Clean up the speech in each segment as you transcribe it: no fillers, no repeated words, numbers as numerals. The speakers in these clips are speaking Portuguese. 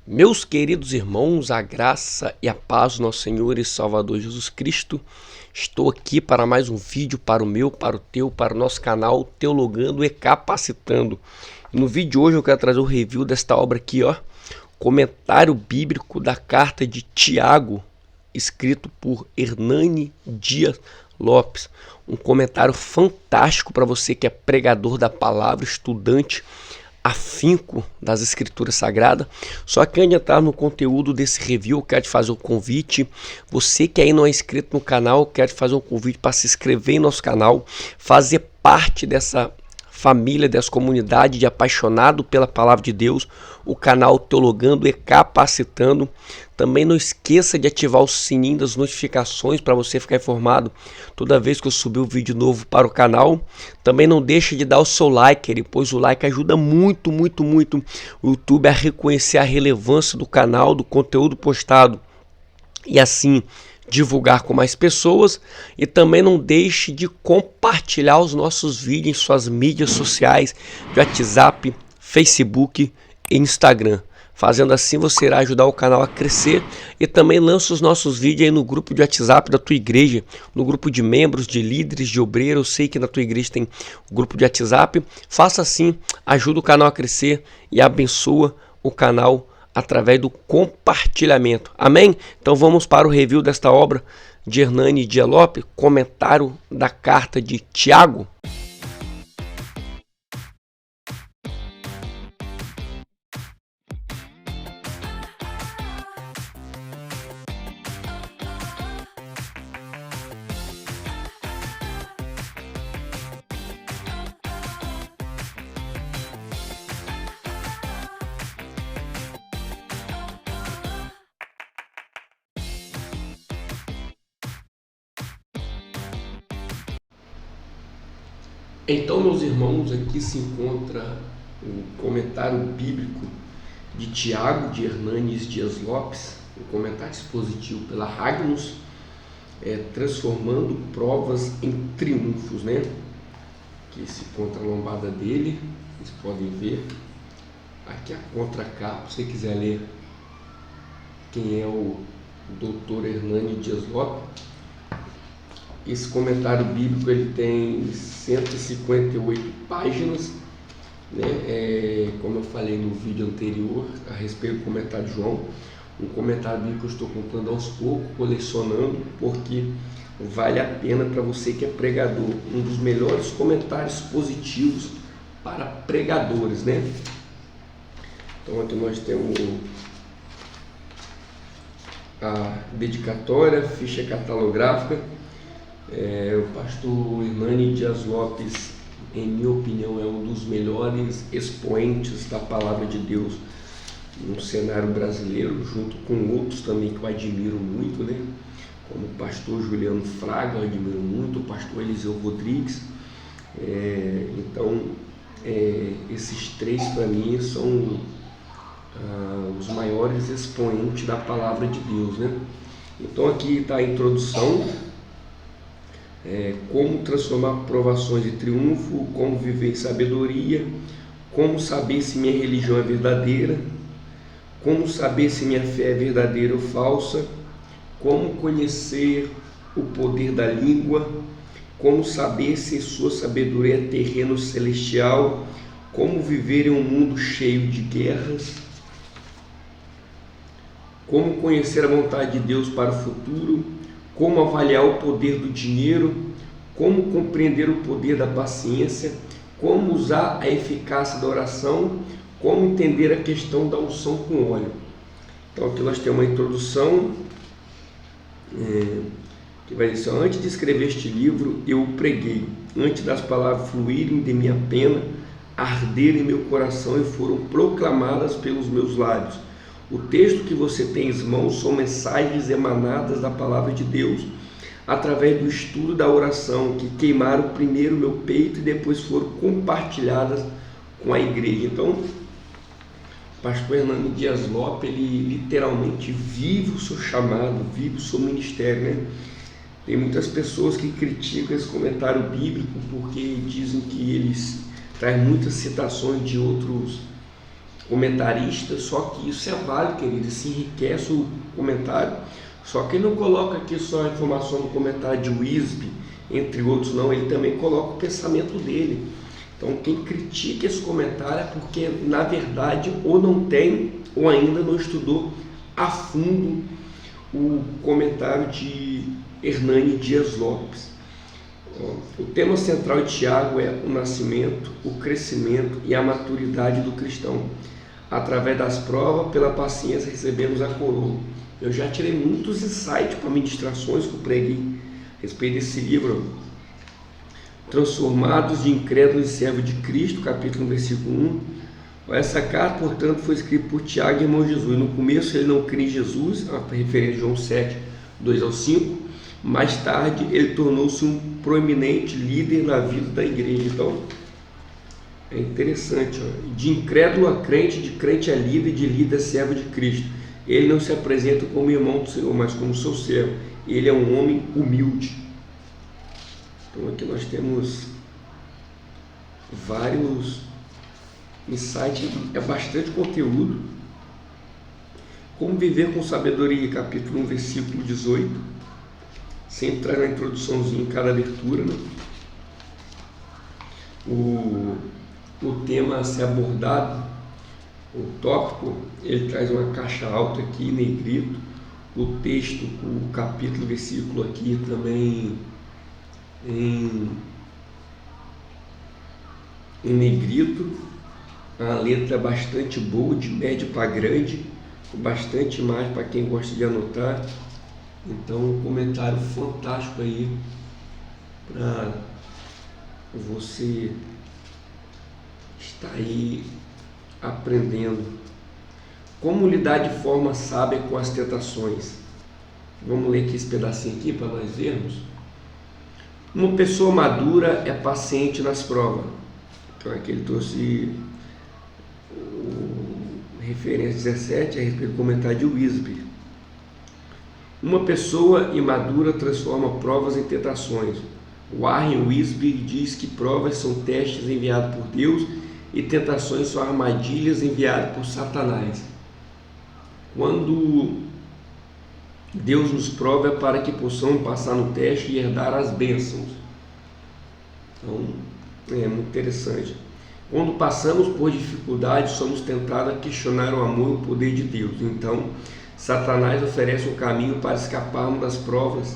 Meus queridos irmãos, a graça e a paz do nosso Senhor e Salvador Jesus Cristo, estou aqui para mais um vídeo para o meu, para o teu, para o nosso canal Teologando e Capacitando. No vídeo de hoje eu quero trazer o review desta obra aqui, ó, comentário bíblico da carta de Tiago, escrito por Hernani Dias Lopes. Um comentário fantástico para você que é pregador da palavra, estudante afinco das escrituras sagradas. Só que antes de entrar no conteúdo desse review, eu quero te fazer um convite. Você que aí não é inscrito no canal, eu quero te fazer um convite para se inscrever em nosso canal, fazer parte dessa família, dessa comunidade de apaixonado pela palavra de Deus, o canal Teologando e Capacitando. Também não esqueça de ativar o sininho das notificações para você ficar informado toda vez que eu subir um vídeo novo para o canal. Também não deixe de dar o seu like, pois o like ajuda muito o YouTube a reconhecer a relevância do canal, do conteúdo postado e assim divulgar com mais pessoas. E também não deixe de compartilhar os nossos vídeos em suas mídias sociais de WhatsApp, Facebook e Instagram. Fazendo assim você irá ajudar o canal a crescer e também lança os nossos vídeos aí no grupo de WhatsApp da tua igreja, no grupo de membros, de líderes, de obreiros. Eu sei que na tua igreja tem o grupo de WhatsApp. Faça assim, ajuda o canal a crescer e abençoa o canal através do compartilhamento. Amém? Então vamos para o review desta obra de Hernani Dias Lopes, comentário da carta de Tiago. Então, meus irmãos, aqui se encontra o comentário bíblico de Tiago, de Hernani Dias Lopes, um comentário expositivo pela Ragnus, transformando provas em triunfos, né? Aqui se encontra a lombada dele, vocês podem ver. Aqui a contracapa, se você quiser ler quem é o Dr. Hernani Dias Lopes. Esse comentário bíblico ele tem 158 páginas, né? Como eu falei no vídeo anterior a respeito do comentário de João, um comentário bíblico que eu estou contando aos poucos, colecionando, porque vale a pena para você que é pregador. Um dos melhores comentários positivos para pregadores, né? Então aqui nós temos a dedicatória, ficha catalográfica. O pastor Hernani Dias Lopes, em minha opinião, é um dos melhores expoentes da palavra de Deus no cenário brasileiro, junto com outros também que eu admiro muito, né? Como o pastor Juliano Fraga, eu admiro muito, o pastor Eliseu Rodrigues. Então, esses três para mim são os maiores expoentes da palavra de Deus, né? Então aqui está a introdução. Como transformar provações em triunfo, como viver em sabedoria, como saber se minha religião é verdadeira, como saber se minha fé é verdadeira ou falsa, como conhecer o poder da língua, como saber se sua sabedoria é terreno ou celestial, como viver em um mundo cheio de guerras, como conhecer a vontade de Deus para o futuro, como avaliar o poder do dinheiro, como compreender o poder da paciência, como usar a eficácia da oração, como entender a questão da unção com óleo. Então aqui nós temos uma introdução que vai dizer: antes de escrever este livro eu o preguei, antes das palavras fluírem de minha pena, arderem em meu coração e foram proclamadas pelos meus lábios. O texto que você tem em mãos são mensagens emanadas da palavra de Deus, através do estudo da oração, que queimaram primeiro meu peito e depois foram compartilhadas com a igreja. Então, o pastor Hernani Dias Lopes, ele literalmente vive o seu chamado, vive o seu ministério, né? Tem muitas pessoas que criticam esse comentário bíblico porque dizem que eles traz muitas citações de outros comentarista, só que isso é válido, querido, isso enriquece o comentário. Só que ele não coloca aqui só a informação do comentário de Wisby, entre outros, não, ele também coloca o pensamento dele. Então quem critica esse comentário é porque na verdade ou não tem ou ainda não estudou a fundo o comentário de Hernani Dias Lopes. O tema central de Tiago é o nascimento, o crescimento e a maturidade do cristão. Através das provas, pela paciência, recebemos a coroa. Eu já tirei muitos insights para ministrações que eu preguei a respeito desse livro. Transformados de incrédulos em servos de Cristo, capítulo 1, versículo 1. Essa carta, portanto, foi escrita por Tiago e irmão Jesus. No começo ele não cria em Jesus, a referência a João 7, 2 ao 5. Mais tarde ele tornou-se um proeminente líder na vida da igreja. Então é interessante, ó. De incrédulo a crente, de crente a líder, de líder a servo de Cristo. Ele não se apresenta como irmão do Senhor, mas como seu servo. Ele é um homem humilde. Então aqui nós temos vários insights, é bastante conteúdo. Como viver com sabedoria, capítulo 1, versículo 18. Sempre traz uma introduçãozinha em cada abertura, né? O tema a ser abordado, o tópico, ele traz uma caixa alta aqui em negrito. O texto, o capítulo, versículo aqui também em negrito. A letra é bastante boa, de médio para grande, com bastante imagem para quem gosta de anotar. Então, um comentário fantástico aí para você estar aí aprendendo como lidar de forma sábia com as tentações. Vamos ler aqui esse pedacinho aqui para nós vermos. Uma pessoa madura é paciente nas provas. Então aqui ele trouxe referência 17 a respeito do comentário de Wisby. Uma pessoa imadura transforma provas em tentações. Warren Wisby diz que provas são testes enviados por Deus e tentações são armadilhas enviadas por Satanás. Quando Deus nos prova é para que possamos passar no teste e herdar as bênçãos. Então, é muito interessante. Quando passamos por dificuldades, somos tentados a questionar o amor e o poder de Deus. Então, Satanás oferece um caminho para escaparmos das provas.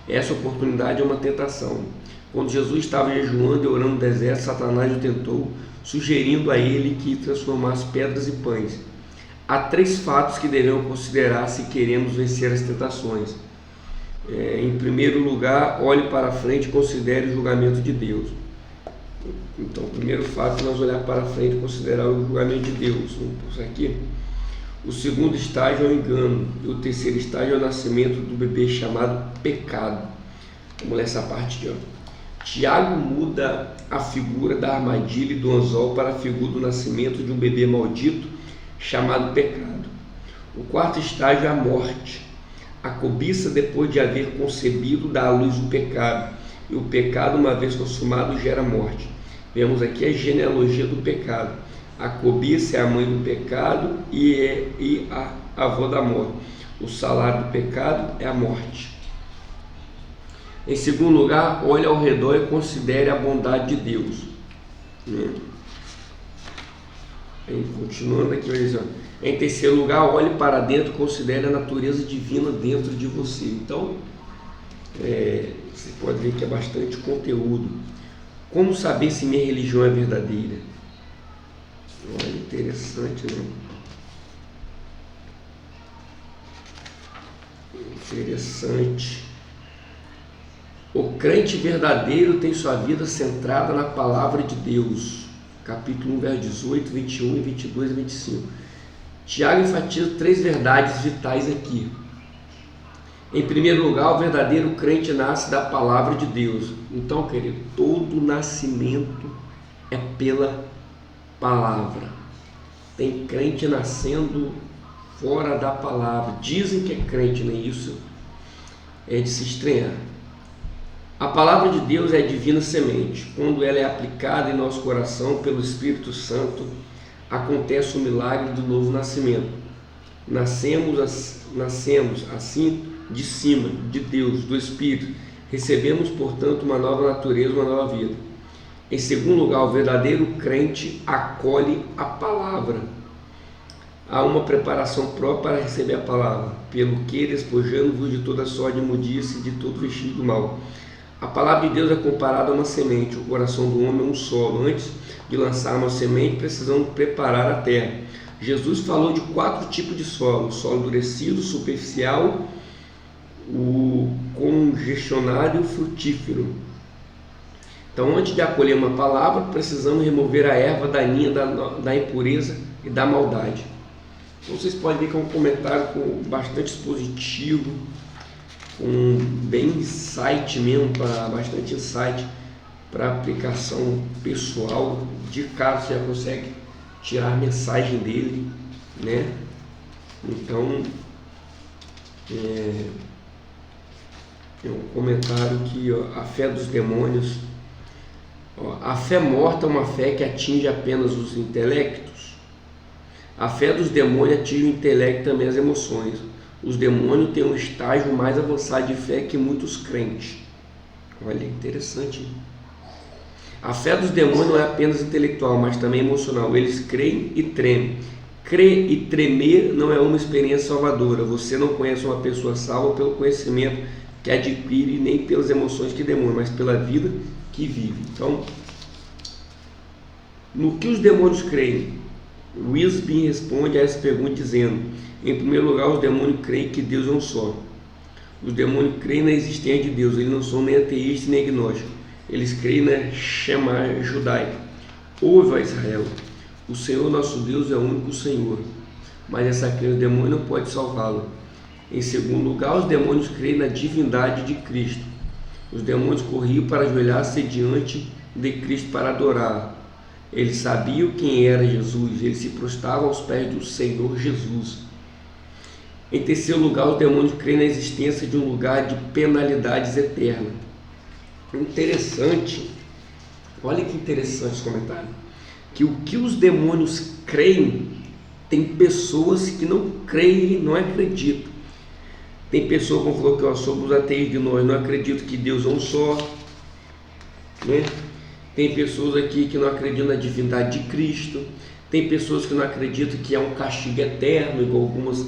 Essa oportunidade é uma tentação. Quando Jesus estava jejuando e orando no deserto, Satanás o tentou, sugerindo a ele que transformasse pedras em pães. Há 3 fatos que devemos considerar se queremos vencer as tentações. Em primeiro lugar, olhe para frente e considere o julgamento de Deus. Então, o primeiro fato é nós olhar para frente e considerar o julgamento de Deus. Vamos passar aqui. O segundo estágio é o engano. E o terceiro estágio é o nascimento do bebê chamado pecado. Vamos ler essa parte aqui, ó. Tiago muda a figura da armadilha e do anzol para a figura do nascimento de um bebê maldito chamado pecado. O quarto estágio é a morte. A cobiça, depois de haver concebido, dá à luz o pecado. E o pecado, uma vez consumado, gera morte. Vemos aqui a genealogia do pecado. A cobiça é a mãe do pecado e a avó da morte. O salário do pecado é a morte. Em segundo lugar, olhe ao redor e considere a bondade de Deus. Continuando aqui, em terceiro lugar, olhe para dentro e considere a natureza divina dentro de você. Então, você pode ver que é bastante conteúdo. Como saber se minha religião é verdadeira? Olha, interessante, né? Interessante. O crente verdadeiro tem sua vida centrada na palavra de Deus. Capítulo 1, verso 18, 21, 22 e 25. Tiago enfatiza 3 verdades vitais aqui. Em primeiro lugar, o verdadeiro crente nasce da palavra de Deus. Então, querido, todo nascimento é pela palavra. Tem crente nascendo fora da palavra. Dizem que é crente, não é isso? É de se estranhar. A palavra de Deus é a divina semente. Quando ela é aplicada em nosso coração pelo Espírito Santo, acontece o milagre do novo nascimento. Nascemos assim de cima, de Deus, do Espírito. Recebemos, portanto, uma nova natureza, uma nova vida. Em segundo lugar, o verdadeiro crente acolhe a palavra. Há uma preparação própria para receber a palavra, pelo que, despojando-vos de toda sorte de imundície e de todo vestígio do mal. A palavra de Deus é comparada a uma semente. O coração do homem é um solo. Antes de lançar uma semente, precisamos preparar a terra. Jesus falou de 4 tipos de solo: o solo endurecido, superficial, o congestionado e o frutífero. Então, antes de acolher uma palavra, precisamos remover a erva daninha da impureza e da maldade. Então, vocês podem ver que é um comentário com bastante expositivo, com bem insight mesmo, bastante insight para aplicação pessoal. De cara você já consegue tirar a mensagem dele, né? Então, é um comentário que a fé dos demônios. A fé morta é uma fé que atinge apenas os intelectos. A fé dos demônios atinge o intelecto e também as emoções. Os demônios têm um estágio mais avançado de fé que muitos crentes. Olha, interessante, hein? A fé dos demônios não é apenas intelectual, mas também emocional. Eles creem e tremem. Crer e tremer não é uma experiência salvadora. Você não conhece uma pessoa salva pelo conhecimento que adquire, nem pelas emoções que demonstra, mas pela vida que vive. Então, no que os demônios creem? Wisby responde a essa pergunta dizendo: em primeiro lugar, os demônios creem que Deus é um só. Os demônios creem na existência de Deus. Eles não são nem ateístas nem agnósticos. Eles creem na Shema judaica. Ouve, ó Israel, o Senhor nosso Deus é o único Senhor. Mas essa crença do demônio não pode salvá-lo. Em segundo lugar, os demônios creem na divindade de Cristo. Os demônios corriam para ajoelhar-se diante de Cristo para adorar. Eles sabiam quem era Jesus. Eles se prostravam aos pés do Senhor Jesus. Em terceiro lugar, os demônios creem na existência de um lugar de penalidades eternas. Interessante, olha que interessante esse comentário, que o que os demônios creem, tem pessoas que não creem, não acreditam. Tem pessoas, como falou que nós somos ateus de nós, não acreditam que Deus é um só, né? Tem pessoas aqui que não acreditam na divindade de Cristo. Tem pessoas que não acreditam que há um castigo eterno, igual algumas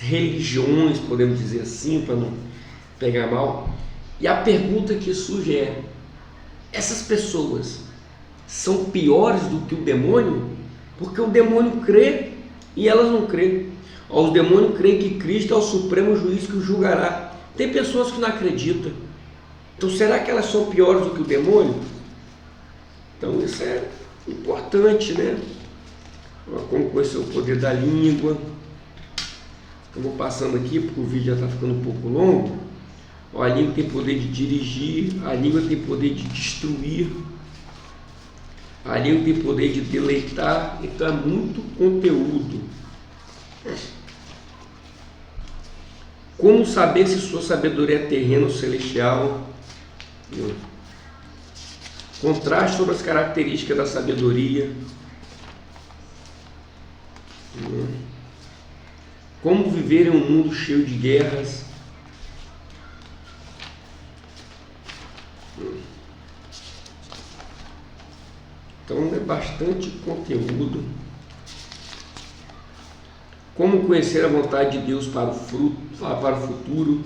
religiões, podemos dizer assim, para não pegar mal. E a pergunta que surge é: essas pessoas são piores do que o demônio? Porque o demônio crê e elas não creem. Os demônios creem que Cristo é o supremo juiz que o julgará. Tem pessoas que não acreditam. Então, será que elas são piores do que o demônio? Então, isso é importante, né? Como conhecer o poder da língua. Eu vou passando aqui porque o vídeo já está ficando um pouco longo. A língua tem poder de dirigir, a língua tem poder de destruir, a língua tem poder de deleitar. Então é muito conteúdo. Como saber se sua sabedoria é terrena ou celestial? Contraste sobre as características da sabedoria. Como viver em um mundo cheio de guerras? Então é bastante conteúdo. Como conhecer a vontade de Deus para o futuro?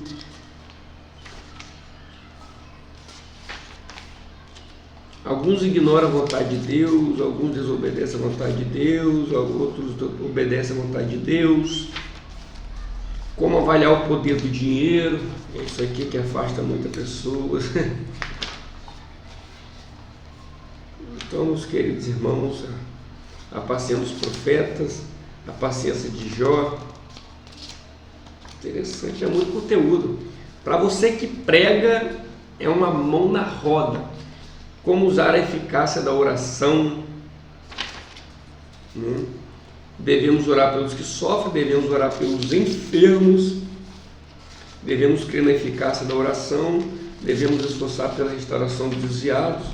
Alguns ignoram a vontade de Deus, alguns desobedecem a vontade de Deus, outros obedecem a vontade de Deus. Como avaliar o poder do dinheiro? Isso aqui que afasta muitas pessoas. Então, meus queridos irmãos, a paciência dos profetas, a paciência de Jó. Interessante, é muito conteúdo. Para você que prega, é uma mão na roda. Como usar a eficácia da oração. Devemos orar pelos que sofrem, devemos orar pelos enfermos, devemos crer na eficácia da oração, devemos esforçar pela restauração dos desviados.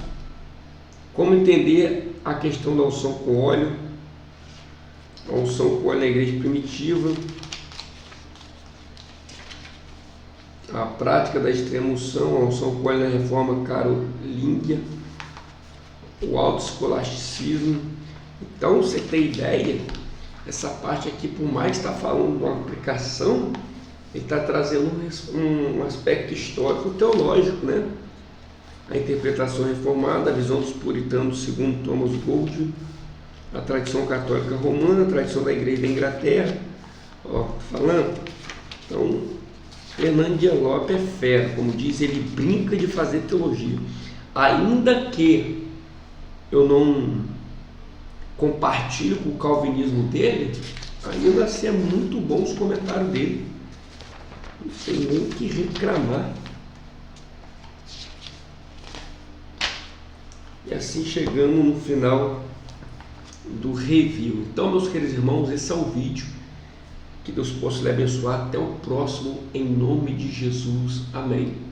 Como entender a questão da unção com óleo, a unção com óleo na igreja primitiva, a prática da extrema unção, a unção com óleo na reforma carolíngia, o autoescolasticismo. Então, você tem ideia, essa parte aqui, por mais que está falando de uma aplicação, ele está trazendo um aspecto histórico teológico, né? A interpretação reformada, a visão dos puritanos segundo Thomas Gold, a tradição católica romana, a tradição da igreja da Inglaterra. Ó, tô falando. Então, Fernando Dias Lopes é fera, como diz, ele brinca de fazer teologia. Ainda que eu não compartilho com o calvinismo dele, ainda assim é muito bom os comentários dele. Não sei nem o que reclamar. E assim chegamos no final do review. Então, meus queridos irmãos, esse é o vídeo. Que Deus possa lhe abençoar. Até o próximo, em nome de Jesus. Amém.